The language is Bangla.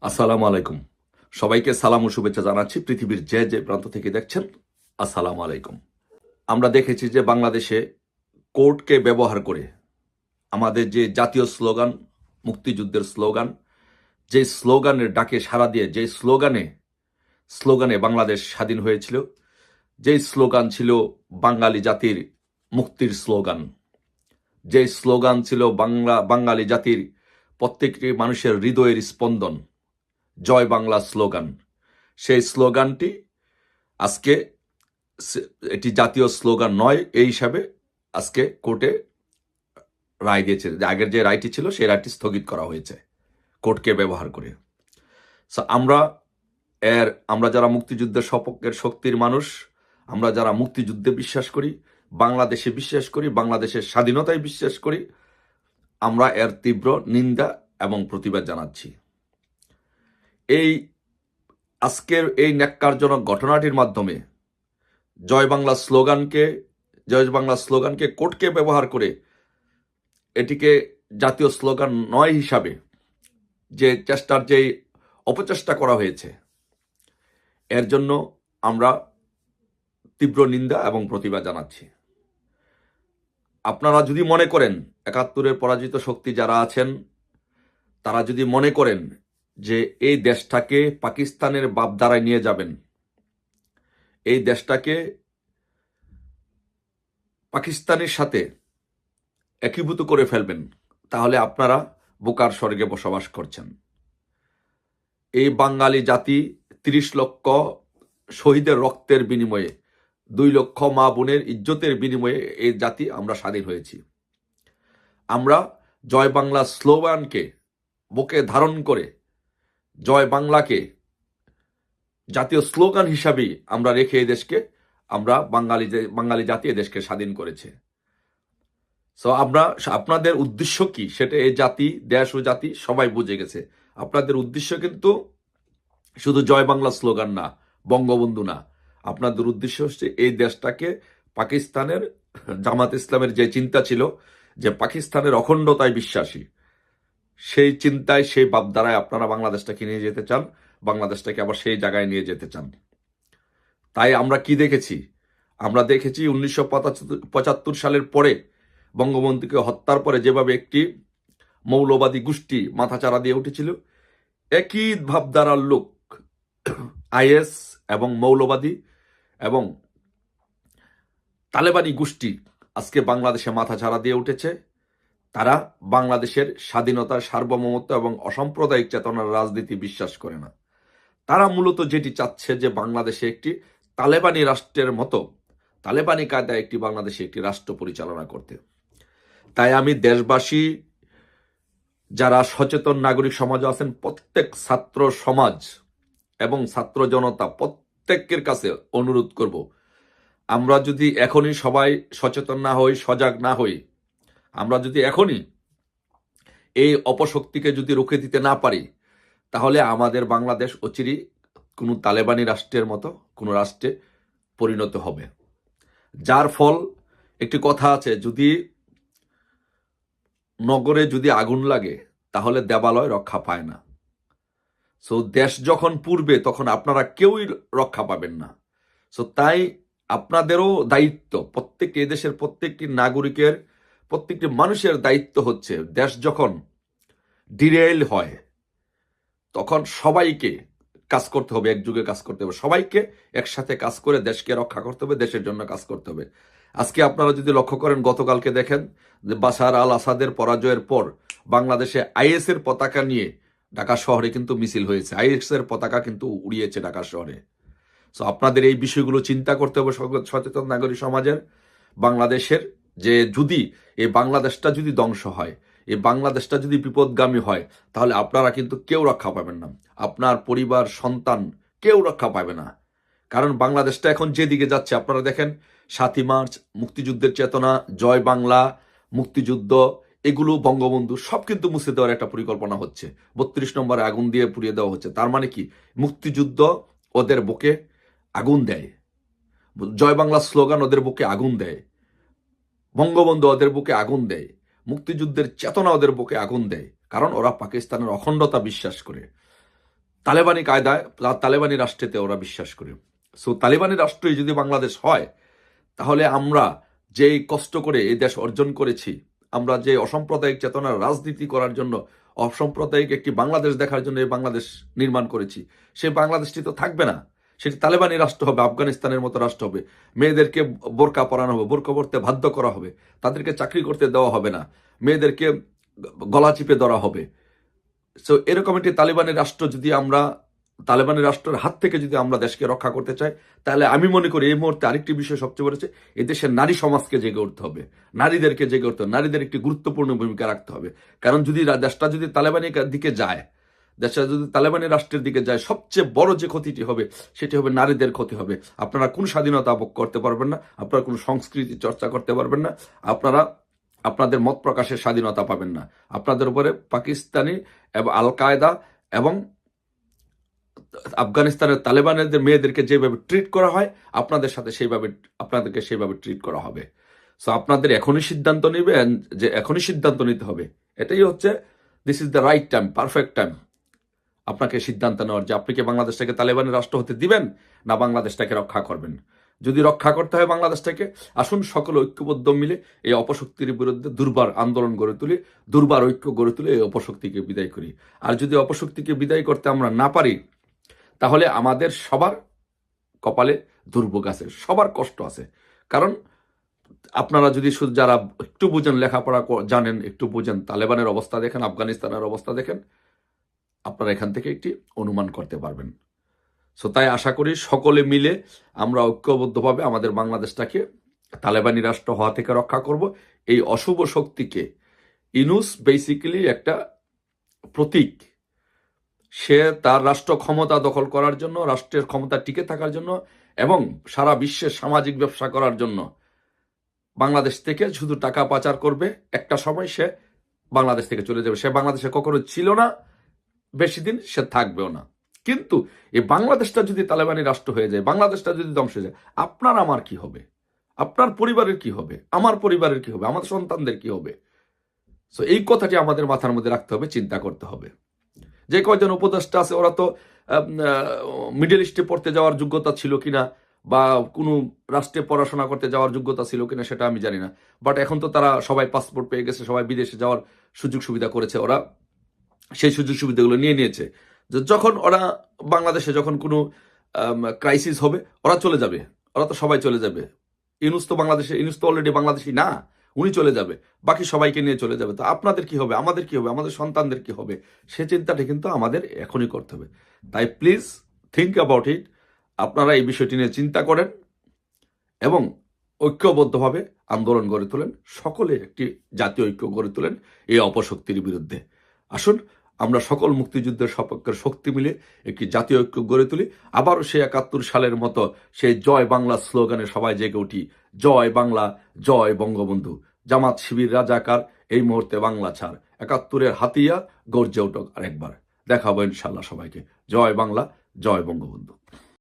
আসসালামু আলাইকুম। সবাইকে সালাম ও শুভেচ্ছা জানাচ্ছি। পৃথিবীর যে যে প্রান্ত থেকে দেখছেন, আসসালামু আলাইকুম। আমরা দেখেছি যে বাংলাদেশে কোর্টকে ব্যবহার করে আমাদের যে জাতীয় স্লোগান, মুক্তিযুদ্ধের স্লোগান, যে স্লোগানের ডাকে সাড়া দিয়ে যে স্লোগানে বাংলাদেশ স্বাধীন হয়েছিল, যেই স্লোগান ছিল বাঙালি জাতির মুক্তির স্লোগান, যে স্লোগান ছিল বাঙালি জাতির প্রত্যেকটি মানুষের হৃদয়ের স্পন্দন, জয় বাংলা স্লোগান। সেই স্লোগানটি আজকে এটি জাতীয় স্লোগান নয়, এই হিসাবে আজকে কোর্টে রায় দিয়েছে। আগের যে রায়টি ছিল সেই রায়টি স্থগিত করা হয়েছে কোর্টকে ব্যবহার করে। আমরা যারা মুক্তিযুদ্ধের সপক্ষের শক্তির মানুষ, আমরা যারা মুক্তিযুদ্ধে বিশ্বাস করি, বাংলাদেশে বিশ্বাস করি, বাংলাদেশের স্বাধীনতায় বিশ্বাস করি, আমরা এর তীব্র নিন্দা এবং প্রতিবাদ জানাচ্ছি। এই আজকের এই ন্যাক্কারজনক ঘটনাটির মাধ্যমে জয় বাংলা স্লোগানকে কোর্টকে ব্যবহার করে এটিকে জাতীয় স্লোগান নয় হিসাবে যে অপচেষ্টা করা হয়েছে, এর জন্য আমরা তীব্র নিন্দা এবং প্রতিবাদ জানাচ্ছি। আপনারা যদি মনে করেন, ৭১-এর পরাজিত শক্তি যারা আছেন, তারা যদি মনে করেন যে এই দেশটাকে পাকিস্তানের বাপধারায় নিয়ে যাবেন, এই দেশটাকে পাকিস্তানের সাথে একীভূত করে ফেলবেন, তাহলে আপনারা বোকার স্বর্গে বসবাস করছেন। এই বাঙালি জাতি ৩০ লক্ষ শহীদের রক্তের বিনিময়ে, ২ লক্ষ মা বোনের ইজ্জতের বিনিময়ে এই জাতি আমরা স্বাধীন হয়েছি। আমরা জয় বাংলা স্লোগানকে বুকে ধারণ করে জয় বাংলাকে জাতীয় স্লোগান হিসাবেই আমরা রেখে এই দেশকে, আমরা বাঙালি জাতি এ দেশকে স্বাধীন করেছে। আপনাদের উদ্দেশ্য কি সেটা এই জাতি, দেশ ও জাতি সবাই বুঝে গেছে। আপনাদের উদ্দেশ্য কিন্তু শুধু জয় বাংলা স্লোগান না, বঙ্গবন্ধু না। আপনাদের উদ্দেশ্য হচ্ছে এই দেশটাকে পাকিস্তানের জামাত ইসলামের যে চিন্তা ছিল যে পাকিস্তানের অখণ্ডতায় বিশ্বাসী, সেই চিন্তায়, সেই ভাবধারায় আপনারা বাংলাদেশটাকে নিয়ে যেতে চান, বাংলাদেশটাকে আবার সেই জায়গায় নিয়ে যেতে চান। তাই আমরা কি দেখেছি? আমরা দেখেছি ১৯৭৫ সালের পরে, বঙ্গবন্ধুকে হত্যার পরে যেভাবে একটি মৌলবাদী গোষ্ঠী মাথাচাড়া দিয়ে উঠেছিল, একই ভাবধারার লোক আইএস এবং মৌলবাদী এবং তালেবানি গোষ্ঠী আজকে বাংলাদেশে মাথাচাড়া দিয়ে উঠেছে। তারা বাংলাদেশের স্বাধীনতার সার্বভৌমত্ব এবং অসাম্প্রদায়িক চেতনার রাজনীতি বিশ্বাস করে না। তারা মূলত যেটি চাচ্ছে যে বাংলাদেশে একটি তালেবানি রাষ্ট্রের মতো, তালেবানি কায়দায় একটি বাংলাদেশে একটি রাষ্ট্র পরিচালনা করতে। তাই আমি দেশবাসী, যারা সচেতন নাগরিক সমাজ আছেন, প্রত্যেক ছাত্র সমাজ এবং ছাত্র জনতা প্রত্যেকের কাছে অনুরোধ করব, আমরা যদি এখনই সবাই সচেতন না হই, সজাগ না হই, আমরা যদি এখনই এই অপশক্তিকে যদি রুখে দিতে না পারি, তাহলে আমাদের বাংলাদেশ অচিরেই কোনো তালেবানি রাষ্ট্রের মতো কোনো রাষ্ট্রে পরিণত হবে। যার ফল, একটি কথা আছে, যদি নগরে যদি আগুন লাগে তাহলে দেবালয় রক্ষা পায় না। দেশ যখন পুড়বে তখন আপনারা কেউই রক্ষা পাবেন না। তাই আপনাদেরও দায়িত্ব, প্রত্যেকটি এদেশের প্রত্যেকটি নাগরিকের, প্রত্যেকটি মানুষের দায়িত্ব হচ্ছে, দেশ যখন ডিরেল হয় তখন সবাইকে কাজ করতে হবে, একযোগে কাজ করতে হবে, সবাইকে একসাথে কাজ করে দেশকে রক্ষা করতে হবে, দেশের জন্য কাজ করতে হবে। আজকে আপনারা যদি লক্ষ্য করেন, গতকালকে দেখেন যে বাশার আল আসাদের পরাজয়ের পর বাংলাদেশে আইএস এর পতাকা নিয়ে ঢাকা শহরে কিন্তু মিছিল হয়েছে, আইএস এর পতাকা কিন্তু উড়িয়েছে ঢাকা শহরে। আপনাদের এই বিষয়গুলো চিন্তা করতে হবে সচেতন নাগরিক সমাজের। বাংলাদেশের যে যদি এই বাংলাদেশটা যদি ধ্বংস হয়, এই বাংলাদেশটা যদি বিপদগামী হয়, তাহলে আপনারা কিন্তু কেউ রক্ষা পাবেন না, আপনার পরিবার, সন্তান কেউ রক্ষা পাবে না। কারণ বাংলাদেশটা এখন যেদিকে যাচ্ছে, আপনারা দেখেন ৭ই মার্চ, মুক্তিযুদ্ধের চেতনা, জয় বাংলা, মুক্তিযুদ্ধ, এগুলো বঙ্গবন্ধু সব কিন্তু মুছে দেওয়ার একটা পরিকল্পনা হচ্ছে। ৩২ নম্বরে আগুন দিয়ে পুড়িয়ে দেওয়া হচ্ছে। তার মানে কি? মুক্তিযুদ্ধ ওদের বুকে আগুন দেয়, জয় বাংলা স্লোগান ওদের বুকে আগুন দেয়, বঙ্গবন্ধু ওদের বুকে আগুন দেয়, মুক্তিযুদ্ধের চেতনা ওদের বুকে আগুন দেয়, কারণ ওরা পাকিস্তানের অখণ্ডতা বিশ্বাস করে। তালেবানি কায়দায়, তালেবানি রাষ্ট্রেতে ওরা বিশ্বাস করে। সো তালেবানি রাষ্ট্রই যদি বাংলাদেশ হয়, তাহলে আমরা যেই কষ্ট করে এই দেশ অর্জন করেছি, আমরা যে অসাম্প্রদায়িক চেতনার রাজনীতি করার জন্য, অসাম্প্রদায়িক একটি বাংলাদেশ দেখার জন্য এই বাংলাদেশ নির্মাণ করেছি, সেই বাংলাদেশটি তো থাকবে না। সেটি তালেবানি রাষ্ট্র হবে, আফগানিস্তানের মতো রাষ্ট্র হবে। মেয়েদেরকে বোরকা পরানো হবে, বোরকা পরতে বাধ্য করা হবে, তাদেরকে চাকরি করতে দেওয়া হবে না, মেয়েদেরকে গলা চিপে ধরা হবে। সো এরকম একটি তালেবানি রাষ্ট্র যদি আমরা, তালেবানি রাষ্ট্রের হাত থেকে যদি আমরা দেশকে রক্ষা করতে চাই, তাহলে আমি মনে করি এই মুহূর্তে আরেকটি বিষয় সবচেয়ে বড় হচ্ছে, এই দেশের নারী সমাজকে জেগে উঠতে হবে, নারীদেরকে জেগে উঠতে হবে, নারীদের একটি গুরুত্বপূর্ণ ভূমিকা রাখতে হবে। কারণ যদি দেশটা যদি তালেবানি দিকে যায়, দেশটা যদি তালেবানি রাষ্ট্রের দিকে যায়, সবচেয়ে বড় যে ক্ষতিটি হবে সেটি হবে নারীদের ক্ষতি হবে। আপনারা কোনো স্বাধীনতা ভোগ করতে পারবেন না, আপনারা কোনো সংস্কৃতি চর্চা করতে পারবেন না, আপনারা আপনাদের মত প্রকাশের স্বাধীনতা পাবেন না। আপনাদের উপরে পাকিস্তানি এবং আল কায়দা এবং আফগানিস্তানের তালেবানের মেয়েদেরকে যেভাবে ট্রিট করা হয়, আপনাদের সাথে আপনাদেরকে সেইভাবে ট্রিট করা হবে। সো আপনাদের এখনই সিদ্ধান্ত নেবেন, যে এখনই সিদ্ধান্ত নিতে হবে। এটাই হচ্ছে, this is the right time, perfect time আপনাকে সিদ্ধান্ত নেওয়ার, যে আপনি কি বাংলাদেশটাকে তালেবানের রাষ্ট্র হতে দিবেন, না বাংলাদেশটাকে রক্ষা করবেন। যদি রক্ষা করতে হয় বাংলাদেশটাকে, আসুন সকলে ঐক্যবদ্ধ মিলে এই অপশক্তির বিরুদ্ধে দুর্বার আন্দোলন গড়ে তুলি, দুর্বার ঐক্য গড়ে তুলে এই অপশক্তিকে বিদায় করি। আর যদি অপশক্তিকে বিদায় করতে আমরা না পারি, তাহলে আমাদের সবার কপালে দুর্ভোগ আছে, সবার কষ্ট আছে। কারণ আপনারা যদি শুধু যারা একটু বুঝেন, লেখাপড়া জানেন, একটু বুঝেন, তালেবানের অবস্থা দেখেন, আফগানিস্তানের অবস্থা দেখেন, আপনারা এখান থেকে একটি অনুমান করতে পারবেন। সো তাই আশা করি সকলে মিলে আমরা ঐক্যবদ্ধভাবে আমাদের বাংলাদেশটাকে তালেবানি রাষ্ট্র হওয়া থেকে রক্ষা করব। এই অশুভ শক্তিকে, ইনুস বেসিক্যালি একটা প্রতীক। সে তার রাষ্ট্র ক্ষমতা দখল করার জন্য, রাষ্ট্রের ক্ষমতা টিকে থাকার জন্য এবং সারা বিশ্বের সামাজিক ব্যবসা করার জন্য বাংলাদেশ থেকে শুধু টাকা পাচার করবে। একটা সময় সে বাংলাদেশ থেকে চলে যাবে। সে বাংলাদেশে কখনো ছিল না, বেশি দিন সে থাকবেও না। কিন্তু এই বাংলাদেশটা যদি তালেবানি রাষ্ট্র হয়ে যায়, বাংলাদেশটা যদি ধ্বংস হয়ে যায়, আপনার আমার কি হবে, আপনার পরিবারের কি হবে, আমার পরিবারের কি হবে, আমাদের সন্তানদের কি হবে? সো এই কথাটি আমাদের মাথার মধ্যে রাখতে হবে, চিন্তা করতে হবে। যে কয়জন উপদেষ্টা আছে, ওরা তো মিডল ইস্টে পড়তে যাওয়ার যোগ্যতা ছিল কিনা, বা কোনো রাষ্ট্রে পড়াশোনা করতে যাওয়ার যোগ্যতা ছিল কিনা সেটা আমি জানি না। বাট এখন তো তারা সবাই পাসপোর্ট পেয়ে গেছে, সবাই বিদেশে যাওয়ার সুযোগ সুবিধা করেছে, ওরা সেই সুযোগ সুবিধাগুলো নিয়ে নিয়েছে। যখন ওরা বাংলাদেশে যখন কোনো ক্রাইসিস হবে, ওরা চলে যাবে, ওরা তো সবাই চলে যাবে। ইউনুস তো অলরেডি বাংলাদেশি না, উনি চলে যাবে, বাকি সবাইকে নিয়ে চলে যাবে। তো আপনাদের কি হবে, আমাদের কি হবে, আমাদের সন্তানদের কি হবে, সে চিন্তাটা কিন্তু আমাদের এখনই করতে হবে। তাই প্লিজ থিঙ্ক অ্যাবাউট ইট। আপনারা এই বিষয়টি নিয়ে চিন্তা করেন এবং ঐক্যবদ্ধভাবে আন্দোলন গড়ে তোলেন, সকলে একটি জাতীয় ঐক্য গড়ে তোলেন এই অপশক্তির বিরুদ্ধে। আসুন আমরা সকল মুক্তিযুদ্ধের সপক্ষের শক্তি মিলে একটি জাতীয় ঐক্য গড়ে তুলি। আবারও সেই ৭১ সালের মতো সেই জয় বাংলা স্লোগানে সবাই জেগে উঠি, জয় বাংলা, জয় বঙ্গবন্ধু। জামাত শিবির রাজাকার, এই মুহূর্তে বাংলা ছাড়। ৭১-এর হাতিয়ার গর্জে উঠুক আরেকবার। দেখা হবে ইনশাল্লাহ সবাইকে। জয় বাংলা, জয় বঙ্গবন্ধু।